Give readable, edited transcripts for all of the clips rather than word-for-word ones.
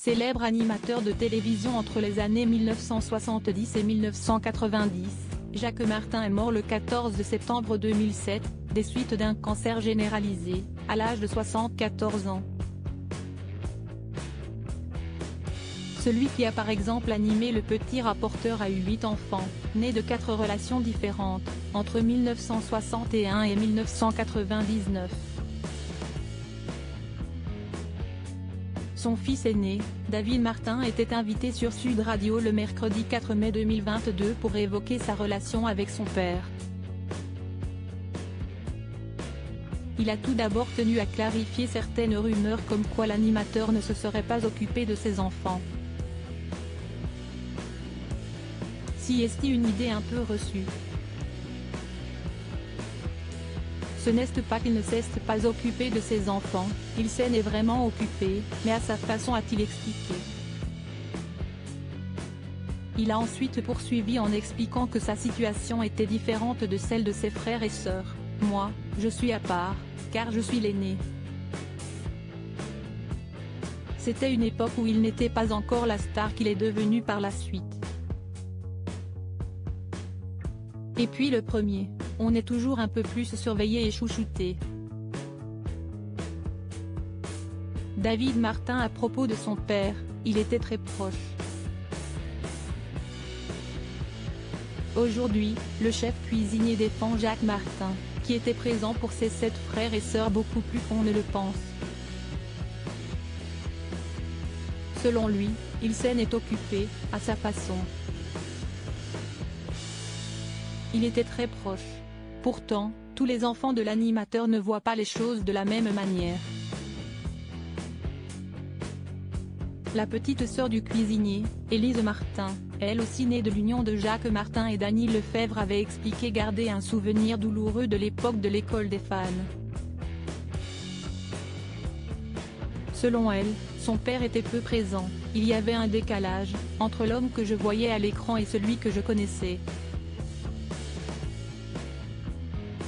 Célèbre animateur de télévision entre les années 1970 et 1990, Jacques Martin est mort le 14 septembre 2007, des suites d'un cancer généralisé, à l'âge de 74 ans. Celui qui a par exemple animé Le Petit Rapporteur a eu 8 enfants, nés de 4 relations différentes, entre 1961 et 1999. Son fils aîné, David Martin, était invité sur Sud Radio le mercredi 4 mai 2022 pour évoquer sa relation avec son père. Il a tout d'abord tenu à clarifier certaines rumeurs comme quoi l'animateur ne se serait pas occupé de ses enfants. Si est-il une idée un peu reçue? Ce n'est pas qu'il ne s'est pas occupé de ses enfants, il s'en est vraiment occupé, mais à sa façon, a-t-il expliqué. Il a ensuite poursuivi en expliquant que sa situation était différente de celle de ses frères et sœurs. « Moi, je suis à part, car je suis l'aîné. C'était une époque où il n'était pas encore la star qu'il est devenu par la suite. Et puis le premier, on est toujours un peu plus surveillé et chouchouté. » David Martin à propos de son père, il était très proche. Aujourd'hui, le chef cuisinier défend Jacques Martin, qui était présent pour ses 7 frères et sœurs beaucoup plus qu'on ne le pense. Selon lui, il s'en est occupé, à sa façon. Il était très proche. Pourtant, tous les enfants de l'animateur ne voient pas les choses de la même manière. La petite sœur du cuisinier, Élise Martin, elle aussi née de l'union de Jacques Martin et d'Annie Lefebvre, avait expliqué garder un souvenir douloureux de l'époque de l'école des fans. Selon elle, son père était peu présent, il y avait un décalage, entre l'homme que je voyais à l'écran et celui que je connaissais.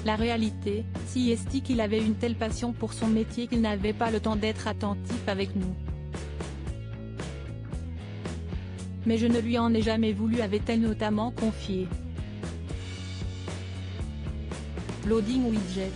La réalité, si est qu'il avait une telle passion pour son métier qu'il n'avait pas le temps d'être attentif avec nous. Mais je ne lui en ai jamais voulu, avait-elle notamment confié. Loading Widget.